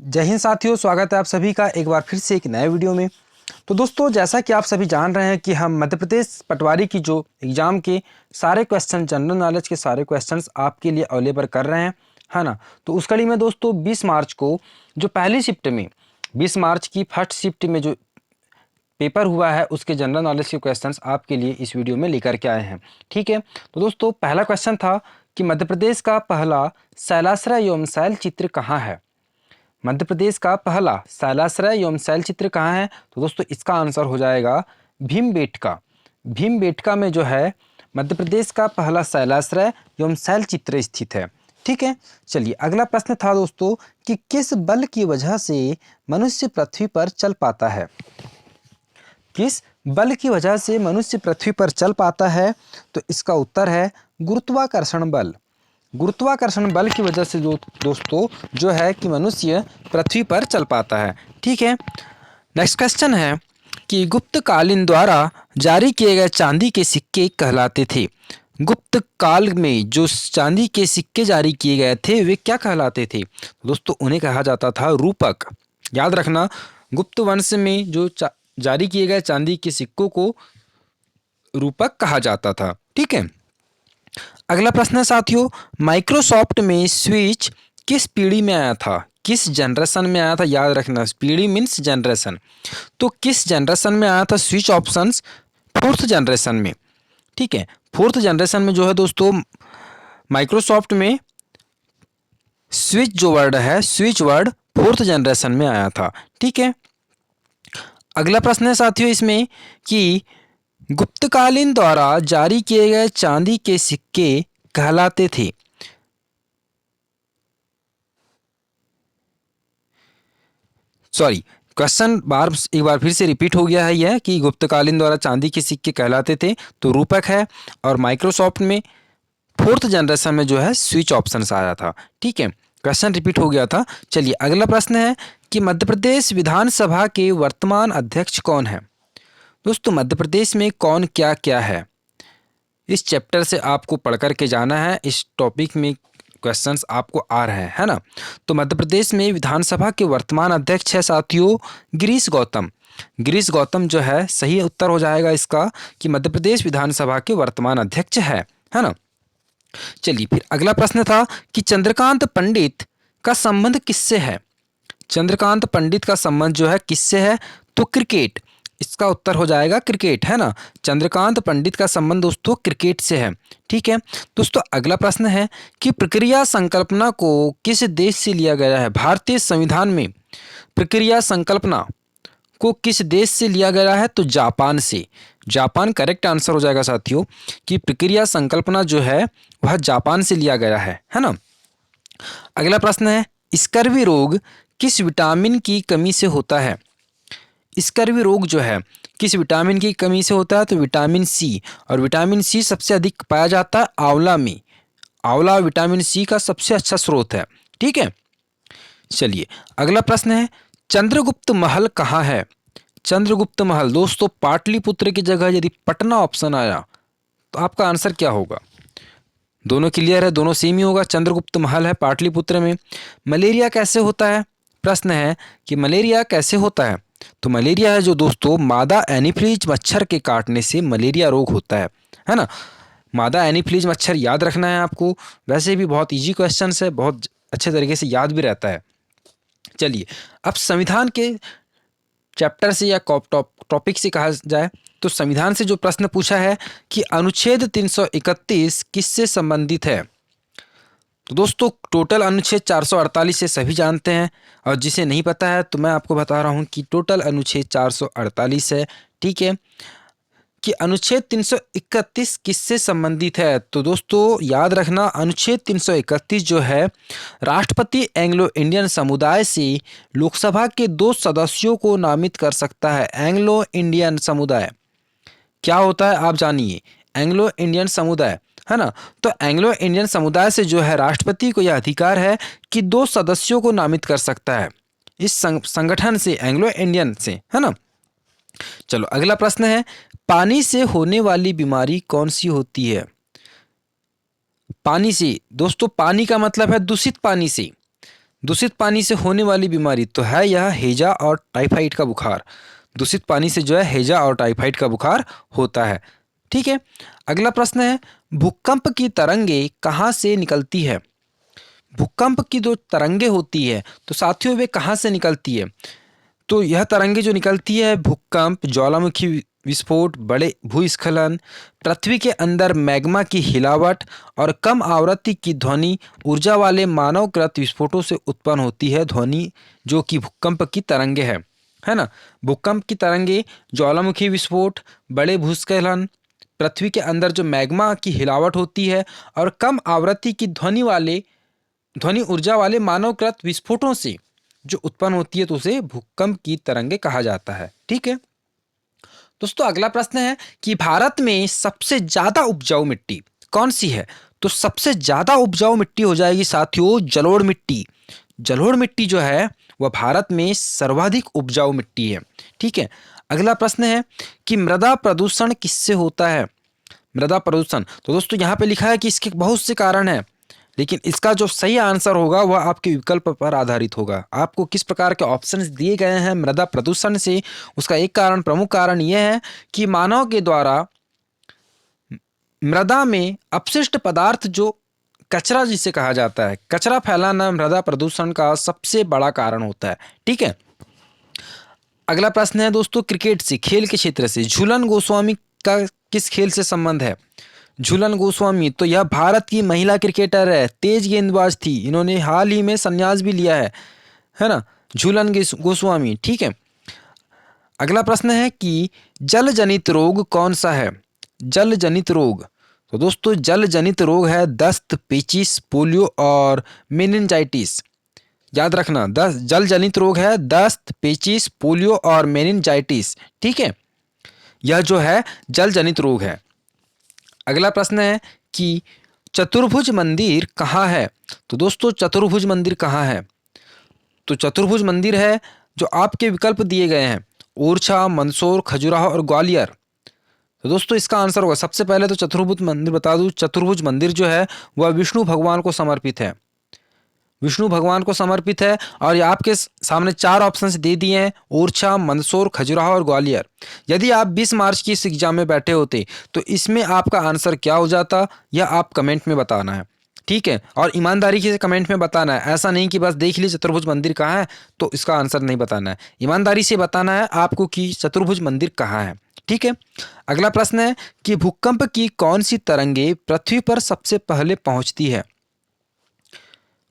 जय हिंद साथियों, स्वागत है आप सभी का एक बार फिर से एक नए वीडियो में। तो दोस्तों, जैसा कि आप सभी जान रहे हैं कि हम मध्य प्रदेश पटवारी की जो एग्ज़ाम के सारे क्वेश्चन, जनरल नॉलेज के सारे क्वेश्चंस आपके लिए अवेलेबल कर रहे हैं, है ना। तो उस कड़ी में दोस्तों 20 मार्च को जो पहली शिफ्ट में 20 मार्च की फर्स्ट शिफ्ट में जो पेपर हुआ है उसके जनरल नॉलेज के क्वेश्चंस आपके लिए इस वीडियो में लेकर के आए हैं। ठीक है, तो दोस्तों पहला क्वेश्चन था कि मध्य प्रदेश का पहला शैलाश्रय एवं शैल चित्र कहाँ है। मध्य प्रदेश का पहला शैलाश्रय एवं शैल चित्र कहाँ है? तो दोस्तों इसका आंसर हो जाएगा भीमबेटका। भीमबेटका में जो है मध्य प्रदेश का पहला शैलाश्रय एवं शैल चित्र स्थित है। ठीक है, चलिए अगला प्रश्न था दोस्तों कि किस बल की वजह से मनुष्य पृथ्वी पर चल पाता है। किस बल की वजह से मनुष्य पृथ्वी पर चल पाता है? तो इसका उत्तर है गुरुत्वाकर्षण बल। गुरुत्वाकर्षण बल की वजह से दोस्तों जो है कि मनुष्य पृथ्वी पर चल पाता है। ठीक है, नेक्स्ट क्वेश्चन है कि गुप्त कालीन द्वारा जारी किए गए चांदी के सिक्के कहलाते थे। गुप्त काल में जो चांदी के सिक्के जारी किए गए थे वे क्या कहलाते थे? दोस्तों उन्हें कहा जाता था रूपक। याद रखना, गुप्त वंश में जो जारी किए गए चांदी के सिक्कों को रूपक कहा जाता था। ठीक है, अगला प्रश्न है साथियों, माइक्रोसॉफ्ट में स्विच किस पीढ़ी में आया था? किस जनरेशन में आया था? याद रखना, पीढ़ी मीन्स जनरेशन। तो किस जनरेशन में आया था स्विच? ऑप्शंस फोर्थ जनरेशन में। ठीक है, फोर्थ जनरेशन में जो है दोस्तों माइक्रोसॉफ्ट में स्विच जो वर्ड है, स्विच वर्ड फोर्थ जनरेशन में आया था। ठीक है, अगला प्रश्न है साथियों इसमें कि गुप्तकालीन द्वारा जारी किए गए चांदी के सिक्के कहलाते थे। सॉरी, क्वेश्चन एक बार फिर से रिपीट हो गया है यह कि गुप्तकालीन द्वारा चांदी के सिक्के कहलाते थे, तो रूपक है। और माइक्रोसॉफ्ट में फोर्थ जनरेशन में जो है स्विच ऑप्शन आया था। ठीक है, क्वेश्चन रिपीट हो गया था। चलिए अगला प्रश्न है कि मध्य प्रदेश विधानसभा के वर्तमान अध्यक्ष कौन है? दोस्तों मध्य प्रदेश में कौन क्या क्या है, इस चैप्टर से आपको पढ़ कर के जाना है। इस टॉपिक में क्वेश्चंस आपको आ रहे हैं, है ना। तो मध्य प्रदेश में विधानसभा के वर्तमान अध्यक्ष है साथियों गिरीश गौतम। गिरीश गौतम जो है सही उत्तर हो जाएगा इसका कि मध्य प्रदेश विधानसभा के वर्तमान अध्यक्ष है ना। चलिए फिर अगला प्रश्न था कि चंद्रकांत पंडित का संबंध किससे है? चंद्रकांत पंडित का संबंध जो है किससे है? तो क्रिकेट। इसका उत्तर हो जाएगा क्रिकेट, है ना। चंद्रकांत पंडित का संबंध दोस्तों क्रिकेट से है। ठीक है दोस्तों, अगला प्रश्न है कि प्रक्रिया संकल्पना को किस देश से लिया गया है? भारतीय संविधान में प्रक्रिया संकल्पना को किस देश से लिया गया है? तो जापान से। जापान करेक्ट आंसर हो जाएगा साथियों कि प्रक्रिया संकल्पना जो है वह जापान से लिया गया है ना। अगला प्रश्न है स्कर्वी रोग किस विटामिन की कमी से होता है? स्कर्वी रोग जो है किस विटामिन की कमी से होता है? तो विटामिन सी। और विटामिन सी सबसे अधिक पाया जाता है आंवला में। आंवला विटामिन सी का सबसे अच्छा स्रोत है। ठीक है, चलिए अगला प्रश्न है चंद्रगुप्त महल कहाँ है? चंद्रगुप्त महल दोस्तों पाटलिपुत्र की जगह यदि पटना ऑप्शन आया तो आपका आंसर क्या होगा? दोनों क्लियर है, दोनों सेम ही होगा। चंद्रगुप्त महल है पाटलिपुत्र में। मलेरिया कैसे होता है? प्रश्न है कि मलेरिया कैसे होता है? तो मलेरिया है जो दोस्तों मादा एनीफ्लीज मच्छर के काटने से मलेरिया रोग होता है ना। मादा एनीफ्लीज मच्छर याद रखना है आपको। वैसे भी बहुत इजी क्वेश्चन है, बहुत अच्छे तरीके से याद भी रहता है। चलिए अब संविधान के चैप्टर से या टॉपिक से कहा जाए तो संविधान से जो प्रश्न पूछा है कि अनुच्छेद 331 किससे संबंधित है? तो दोस्तों टोटल अनुच्छेद 448 से सभी जानते हैं, और जिसे नहीं पता है तो मैं आपको बता रहा हूं कि टोटल अनुच्छेद 448 है। ठीक है, कि अनुच्छेद 331 किससे संबंधित है? तो दोस्तों याद रखना अनुच्छेद 331 जो है राष्ट्रपति एंग्लो इंडियन समुदाय से लोकसभा के 2 सदस्यों को नामित कर सकता है। एंग्लो इंडियन समुदाय क्या होता है आप जानिए। एंग्लो इंडियन समुदाय, है ना। तो एंग्लो इंडियन समुदाय से जो है राष्ट्रपति को यह अधिकार है कि 2 सदस्यों को नामित कर सकता है इस संगठन से, एंग्लो इंडियन से, है ना। चलो अगला प्रश्न है पानी से होने वाली बीमारी कौन सी होती है? पानी से दोस्तों, पानी का मतलब है दूषित पानी से। दूषित पानी से होने वाली बीमारी तो है यह हैजा और टाइफाइड का बुखार। दूषित पानी से जो है हैजा और टाइफाइड का बुखार होता है। ठीक है, अगला प्रश्न है, भूकंप की तरंगे कहाँ से निकलती है? भूकंप की जो तरंगे होती है तो साथियों वे कहाँ से निकलती है? तो यह तरंगे जो निकलती है भूकंप, ज्वालामुखी विस्फोट, बड़े भूस्खलन, पृथ्वी के अंदर मैग्मा की हिलावट और कम आवृत्ति की ध्वनि ऊर्जा वाले मानवकृत विस्फोटों से उत्पन्न होती है ध्वनि, जो कि भूकंप की तरंगे है ना। भूकंप की तरंगे, ज्वालामुखी विस्फोट, बड़े भूस्खलन, पृथ्वी के अंदर जो मैग्मा की हिलावट होती है और कम आवृत्ति की ध्वनि ऊर्जा वाले मानवकृत विस्फोटों से जो उत्पन्न होती है तो उसे भूकंप की तरंगे कहा जाता है। ठीक है दोस्तों, अगला प्रश्न है कि भारत में सबसे ज्यादा उपजाऊ मिट्टी कौन सी है? तो सबसे ज्यादा उपजाऊ मिट्टी हो जाएगी साथियों जलोढ़ मिट्टी। जलोढ़ मिट्टी जो है वह भारत में सर्वाधिक उपजाऊ मिट्टी है। ठीक है, अगला प्रश्न है कि मृदा प्रदूषण किससे होता है? मृदा प्रदूषण, तो दोस्तों यहाँ पे लिखा है कि इसके बहुत से कारण हैं, लेकिन इसका जो सही आंसर होगा वह आपके विकल्प पर आधारित होगा। आपको किस प्रकार के ऑप्शंस दिए गए हैं मृदा प्रदूषण से, उसका एक कारण, प्रमुख कारण यह है कि मानव के द्वारा मृदा में अपशिष्ट पदार्थ, जो कचरा जिसे कहा जाता है, कचरा फैलाना मृदा प्रदूषण का सबसे बड़ा कारण होता है। ठीक है, अगला प्रश्न है दोस्तों क्रिकेट से, खेल के क्षेत्र से, झूलन गोस्वामी का किस खेल से संबंध है? झूलन गोस्वामी तो यह भारत की महिला क्रिकेटर है, तेज गेंदबाज थी, इन्होंने हाल ही में संन्यास भी लिया है ना, झूलन गोस्वामी। ठीक है, अगला प्रश्न है कि जल जनित रोग कौन सा है? जल जनित रोग, तो दोस्तों जल जनित रोग है दस्त, पेचिश, पोलियो और मेनिनजाइटिस। याद रखना, जल जनित रोग है दस्त, पेचिश, पोलियो और मेनिनजाइटिस। ठीक है, यह जो है जल जनित रोग है। अगला प्रश्न है कि चतुर्भुज मंदिर कहाँ है? तो दोस्तों चतुर्भुज मंदिर कहाँ है? तो चतुर्भुज मंदिर है जो आपके विकल्प दिए गए हैं, ओरछा, मंदसौर, खजुराहो और ग्वालियर। तो दोस्तों इसका आंसर होगा, सबसे पहले तो चतुर्भुज मंदिर बता दूं, चतुर्भुज मंदिर जो है वह विष्णु भगवान को समर्पित है, विष्णु भगवान को समर्पित है। और ये आपके सामने 4 ऑप्शंस दे दिए हैं, ओरछा, मंदसौर, खजुराहो और ग्वालियर। यदि आप 20 मार्च की इस एग्जाम में बैठे होते तो इसमें आपका आंसर क्या हो जाता, यह आप कमेंट में बताना है। ठीक है, और ईमानदारी से कमेंट में बताना है, ऐसा नहीं कि बस देख लीजिए चतुर्भुज मंदिर कहाँ है तो इसका आंसर नहीं बताना है, ईमानदारी से बताना है आपको कि चतुर्भुज मंदिर कहाँ है। ठीक है, अगला प्रश्न है कि भूकंप की कौन सी तरंगे पृथ्वी पर सबसे पहले पहुंचती है?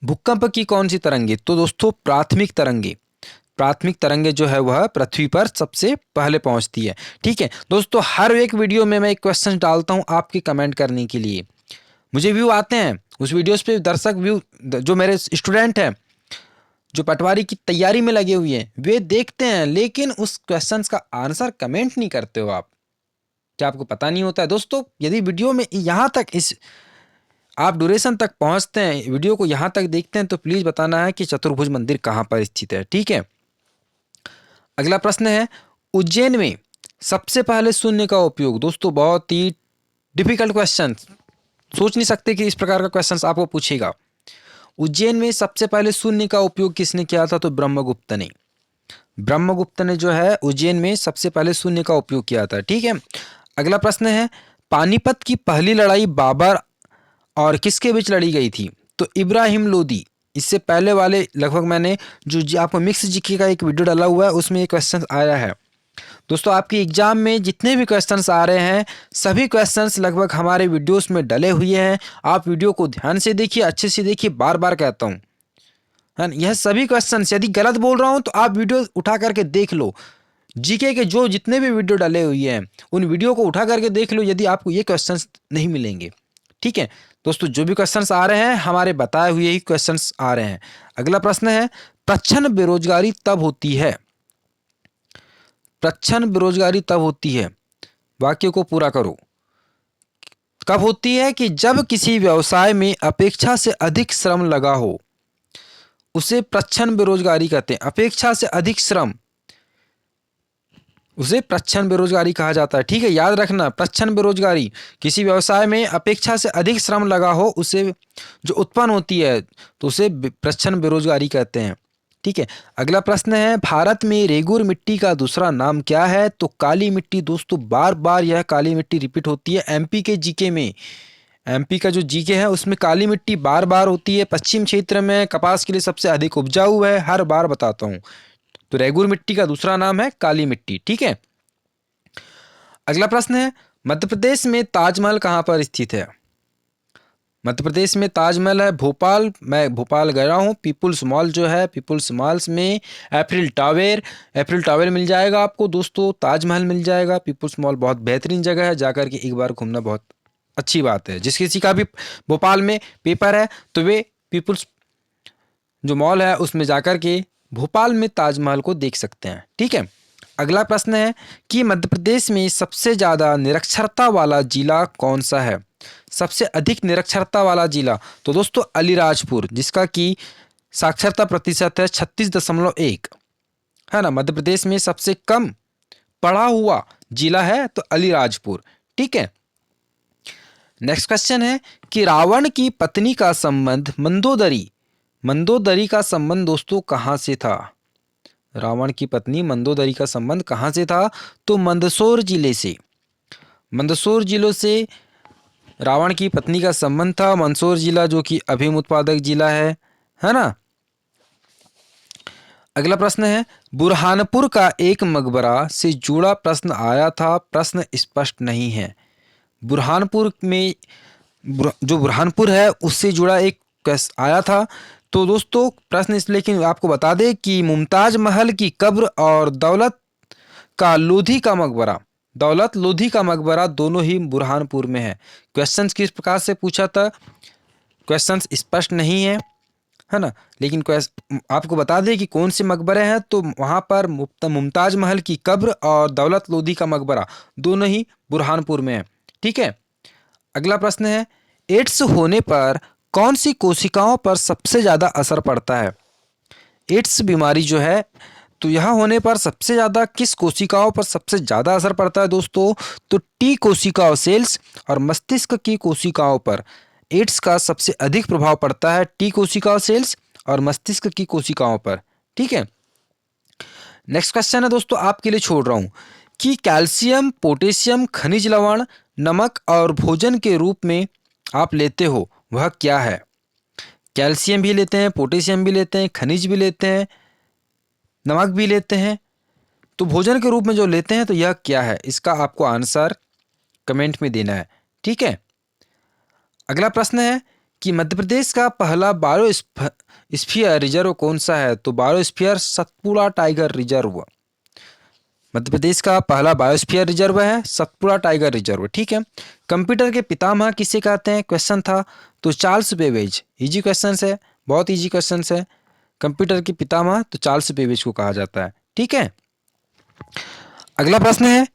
भूकंप की कौन सी तरंगे? तो दोस्तों प्राथमिक तरंगे, प्राथमिक तरंगे जो है वह पृथ्वी पर सबसे पहले पहुंचती है। ठीक है दोस्तों, हर एक वीडियो में मैं एक क्वेश्चन डालता हूं आपके कमेंट करने के लिए, मुझे व्यू आते हैं उस वीडियोस पे, दर्शक व्यू जो मेरे स्टूडेंट हैं जो पटवारी की तैयारी में लगे हुए हैं वे देखते हैं, लेकिन उस क्वेश्चंस का आंसर कमेंट नहीं करते हो आप, क्या आपको पता नहीं होता है? दोस्तों यदि वीडियो में यहाँ तक आप ड्यूरेशन तक पहुंचते हैं, वीडियो को यहाँ तक देखते हैं, तो प्लीज बताना है कि चतुर्भुज मंदिर कहाँ पर स्थित है। ठीक है, अगला प्रश्न है उज्जैन में सबसे पहले शून्य का उपयोग। दोस्तों बहुत ही डिफिकल्ट क्वेश्चन, सोच नहीं सकते कि इस प्रकार का क्वेश्चन आपको पूछेगा। उज्जैन में सबसे पहले शून्य का उपयोग किसने किया था? तो ब्रह्मगुप्त ने, ब्रह्मगुप्त ने जो है उज्जैन में सबसे पहले शून्य का उपयोग किया था। ठीक है, अगला प्रश्न है पानीपत की पहली लड़ाई बाबर और किसके बीच लड़ी गई थी? तो इब्राहिम लोदी। इससे पहले वाले लगभग मैंने जो आपको मिक्स जीके का एक वीडियो डाला हुआ है उसमें ये क्वेश्चन आया है। दोस्तों आपके एग्जाम में जितने भी क्वेश्चंस आ रहे हैं सभी क्वेश्चंस लगभग हमारे वीडियोस में डले हुए हैं, आप वीडियो को ध्यान से देखिए, अच्छे से देखिए, बार बार कहता हूँ है ना। यह सभी क्वेश्चंस, यदि गलत बोल रहा हूँ तो आप वीडियो उठा करके देख लो, जीके के जो जितने भी वीडियो डाले हुए हैं उन वीडियो को उठा करके देख लो, यदि आपको ये क्वेश्चंस नहीं मिलेंगे। ठीक है दोस्तों, जो भी क्वेश्चंस आ रहे हैं हमारे बताए हुए ही क्वेश्चंस आ रहे हैं। अगला प्रश्न है प्रच्छन्न बेरोजगारी तब होती है, प्रच्छन्न बेरोजगारी तब होती है, वाक्य को पूरा करो। कब होती है? कि जब किसी व्यवसाय में अपेक्षा से अधिक श्रम लगा हो, उसे प्रच्छन्न बेरोजगारी कहते हैं। अपेक्षा से अधिक श्रम, उसे प्रच्छन्न बेरोजगारी कहा जाता है। ठीक है, याद रखना, प्रच्छन्न बेरोजगारी, किसी व्यवसाय में अपेक्षा से अधिक श्रम लगा हो उसे जो उत्पन्न होती है तो उसे प्रच्छन्न बेरोजगारी कहते हैं। ठीक है, अगला प्रश्न है, भारत में रेगुर मिट्टी का दूसरा नाम क्या है? तो काली मिट्टी। दोस्तों बार बार यह काली मिट्टी रिपीट होती है एमपी के जीके में। एमपी का जो जीके है उसमें काली मिट्टी बार बार होती है। पश्चिम क्षेत्र में कपास के लिए सबसे अधिक उपजाऊ है, हर बार बताता हूँ। तो रेगुर मिट्टी का दूसरा नाम है काली मिट्टी। ठीक है, अगला प्रश्न है, मध्य प्रदेश में ताजमहल कहाँ पर स्थित है? मध्य प्रदेश में ताजमहल है भोपाल। मैं भोपाल गया हूँ। पीपुल्स मॉल जो है, पीपुल्स मॉल्स में एप्रिल टावर मिल जाएगा आपको दोस्तों, ताजमहल मिल जाएगा। पीपुल्स मॉल बहुत बेहतरीन जगह है, जाकर के एक बार घूमना बहुत अच्छी बात है। जिस किसी का भी भोपाल में पेपर है तो वे पीपुल्स जो मॉल है उसमें जाकर के भोपाल में ताजमहल को देख सकते हैं। ठीक है, अगला प्रश्न है कि मध्य प्रदेश में सबसे ज़्यादा निरक्षरता वाला जिला कौन सा है? सबसे अधिक निरक्षरता वाला जिला, तो दोस्तों अलीराजपुर, जिसका कि साक्षरता प्रतिशत है 36.1, है ना। मध्य प्रदेश में सबसे कम पढ़ा हुआ जिला है तो अलीराजपुर। ठीक है, नेक्स्ट क्वेश्चन है कि रावण की पत्नी का संबंध मंदोदरी का संबंध दोस्तों कहाँ से था? रावण की पत्नी मंदोदरी का संबंध कहाँ से था? तो मंदसौर जिले से। मंदसौर जिलों से रावण की पत्नी का संबंध था। मंदसौर जिला जो कि अफीम उत्पादक जिला है ना। अगला प्रश्न है, बुरहानपुर का एक मकबरा से जुड़ा प्रश्न आया था, प्रश्न स्पष्ट नहीं है। बुरहानपुर में जो बुरहानपुर है उससे जुड़ा एक आया था। तो दोस्तों प्रश्न इस, लेकिन आपको बता दें कि मुमताज महल की कब्र और दौलत लोधी का मकबरा दोनों ही बुरहानपुर में है। क्वेश्चन किस प्रकार से पूछा था, क्वेश्चन स्पष्ट नहीं है ना, लेकिन आपको बता दें कि कौन से मकबरे हैं। तो वहाँ पर मुमताज महल की कब्र और दौलत लोधी का मकबरा दोनों ही बुरहानपुर में है। ठीक है, अगला प्रश्न है, एड्स होने पर कौन सी कोशिकाओं पर सबसे ज़्यादा असर पड़ता है? एड्स बीमारी जो है तो यह होने पर सबसे ज़्यादा किस कोशिकाओं पर सबसे ज़्यादा असर पड़ता है दोस्तों? तो टी कोशिकाओं सेल्स और मस्तिष्क की कोशिकाओं पर एड्स का सबसे अधिक प्रभाव पड़ता है, टी कोशिकाओं सेल्स और मस्तिष्क की कोशिकाओं पर। ठीक है, नेक्स्ट क्वेश्चन है दोस्तों, आपके लिए छोड़ रहा हूँ कि कैल्शियम, पोटेशियम, खनिज लवण, नमक और भोजन के रूप में आप लेते हो वह क्या है? कैल्शियम भी लेते हैं, पोटेशियम भी लेते हैं, खनिज भी लेते हैं, नमक भी लेते हैं, तो भोजन के रूप में जो लेते हैं तो यह क्या है? इसका आपको आंसर कमेंट में देना है। ठीक है, अगला प्रश्न है कि मध्य प्रदेश का पहला बायोस्फीयर रिजर्व कौन सा है? तो biosphere Satpura tiger reserve. Madhya Pradesh का पहला बायोस्फीयर रिजर्व है सतपुड़ा टाइगर रिजर्व। ठीक है, कंप्यूटर के पितामह किसे कहते हैं? क्वेश्चन था तो चार्ल्स बेबेज। इजी क्वेश्चन है, बहुत इजी क्वेश्चन है। कंप्यूटर के पितामह तो चार्ल्स बेबेज को कहा जाता है। ठीक है, अगला प्रश्न है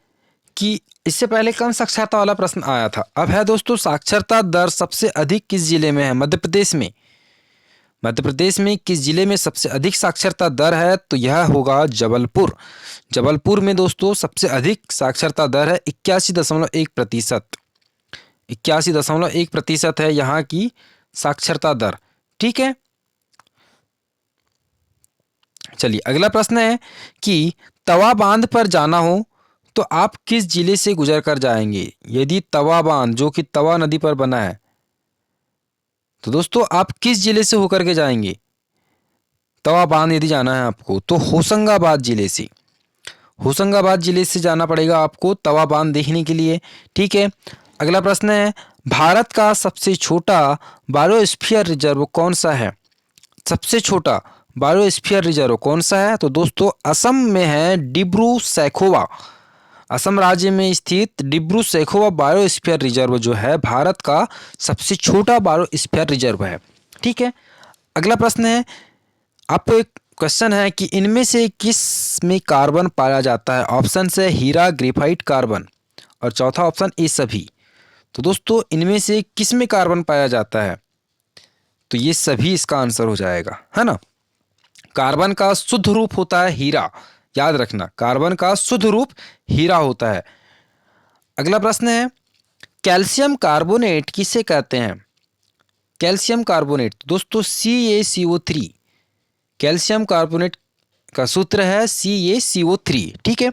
कि इससे पहले कम साक्षरता वाला प्रश्न आया था, अब है दोस्तों साक्षरता दर सबसे अधिक किस जिले में है? मध्य प्रदेश में। मध्य प्रदेश में किस जिले में सबसे अधिक साक्षरता दर है? तो यह होगा जबलपुर। जबलपुर में दोस्तों सबसे अधिक साक्षरता दर है 81.1%। 81.1% है यहाँ की साक्षरता दर। ठीक है, चलिए अगला प्रश्न है कि तवा बांध पर जाना हो तो आप किस जिले से गुजर कर जाएंगे? यदि तवा बांध जो कि तवा नदी पर बना है तो दोस्तों आप किस जिले से होकर के जाएंगे? तवा बांध यदि जाना है आपको तो होशंगाबाद जिले से। होशंगाबाद जिले से जाना पड़ेगा आपको तवा बांध देखने के लिए। ठीक है, अगला प्रश्न है, भारत का सबसे छोटा बायोस्फीयर रिजर्व कौन सा है? सबसे छोटा बायोस्फीयर रिजर्व कौन सा है? तो दोस्तों असम में है डिब्रू सैखोवा। असम राज्य में स्थित डिब्रू सैखोवा बायोस्फीयर रिजर्व जो है भारत का सबसे छोटा बायोस्फीयर रिजर्व है। ठीक है, अगला प्रश्न है, आपको एक क्वेश्चन है कि इनमें से किस में कार्बन पाया जाता है? ऑप्शन है हीरा, ग्रेफाइट, कार्बन, और चौथा ऑप्शन ए सभी। तो दोस्तों इनमें से किस में कार्बन पाया जाता है? तो ये सभी इसका आंसर हो जाएगा, है ना। कार्बन का शुद्ध रूप होता है हीरा, याद रखना, कार्बन का शुद्ध रूप हीरा होता है। अगला प्रश्न है, कैल्शियम कार्बोनेट किसे कहते हैं? कैल्शियम कार्बोनेट दोस्तों CaCO3। कैल्शियम कार्बोनेट का सूत्र है CaCO3। ठीक है।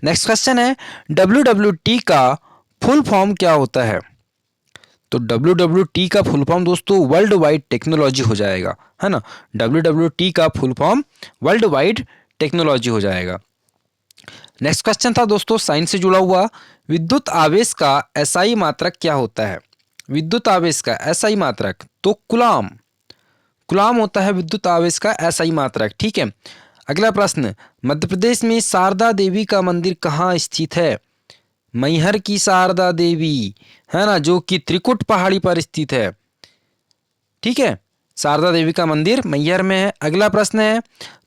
नेक्स्ट क्वेश्चन है, WWT का फुल फॉर्म क्या होता है? तो WWT का फुल फॉर्म दोस्तों वर्ल्ड वाइड टेक्नोलॉजी हो जाएगा, है ना। WWT का full form world wide technology हो जाएगा। नेक्स्ट क्वेश्चन था दोस्तों साइंस से जुड़ा हुआ, विद्युत आवेश का SI मात्रक क्या होता है? विद्युत आवेश का SI मात्रक तो कूलाम। कूलाम होता है विद्युत आवेश का SI मात्रक। ठीक है। अगला प्रश्न, मध्य प्रदेश में शारदा देवी का मंदिर कहाँ स्थित है? मैहर की शारदा देवी, है ना, जो कि त्रिकुट पहाड़ी पर स्थित है। ठीक है, शारदा देवी का मंदिर मैहर में है। अगला प्रश्न है,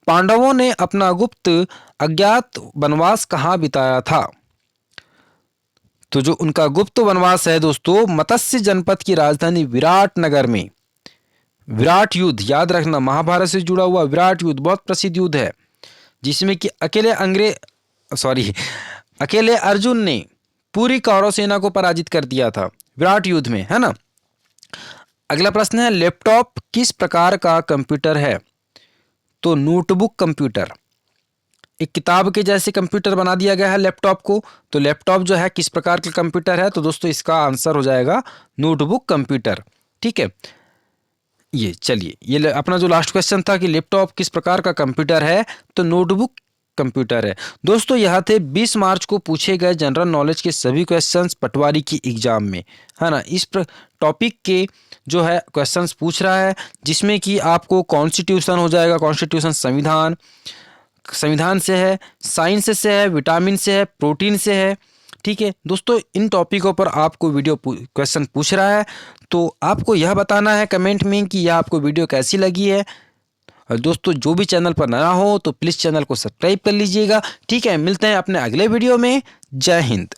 पांडवों ने अपना गुप्त अज्ञात वनवास कहाँ बिताया था? तो जो उनका गुप्त वनवास है दोस्तों, मत्स्य जनपद की राजधानी विराट नगर में। विराट युद्ध याद रखना, महाभारत से जुड़ा हुआ विराट युद्ध बहुत प्रसिद्ध युद्ध है, जिसमें कि अकेले अर्जुन ने पूरी कौरव सेना को पराजित कर दिया था विराट युद्ध में, है ना। अगला प्रश्न है, लैपटॉप किस प्रकार का कंप्यूटर है? तो नोटबुक कंप्यूटर। एक किताब के जैसे कंप्यूटर बना दिया गया है लैपटॉप को। तो लैपटॉप जो है किस प्रकार का कंप्यूटर है? तो दोस्तों इसका आंसर हो जाएगा नोटबुक कंप्यूटर। ठीक है। ये चलिए, ये अपना जो लास्ट क्वेश्चन था कि लैपटॉप किस प्रकार का कंप्यूटर है, तो नोटबुक कंप्यूटर है। दोस्तों यह थे 20 मार्च को पूछे गए जनरल नॉलेज के सभी क्वेश्चंस पटवारी की एग्जाम में, है ना। इस टॉपिक के जो है क्वेश्चंस पूछ रहा है, जिसमें कि आपको कॉन्स्टिट्यूशन हो जाएगा, कॉन्स्टिट्यूशन संविधान से है, साइंस से है, विटामिन से है, प्रोटीन से है। ठीक है दोस्तों, इन टॉपिकों पर आपको वीडियो क्वेश्चन पूछ रहा है, तो आपको यह बताना है कमेंट में कि यह आपको वीडियो कैसी लगी है। और दोस्तों जो भी चैनल पर नया हो तो प्लीज़ चैनल को सब्सक्राइब कर लीजिएगा। ठीक है, मिलते हैं अपने अगले वीडियो में। जय हिंद।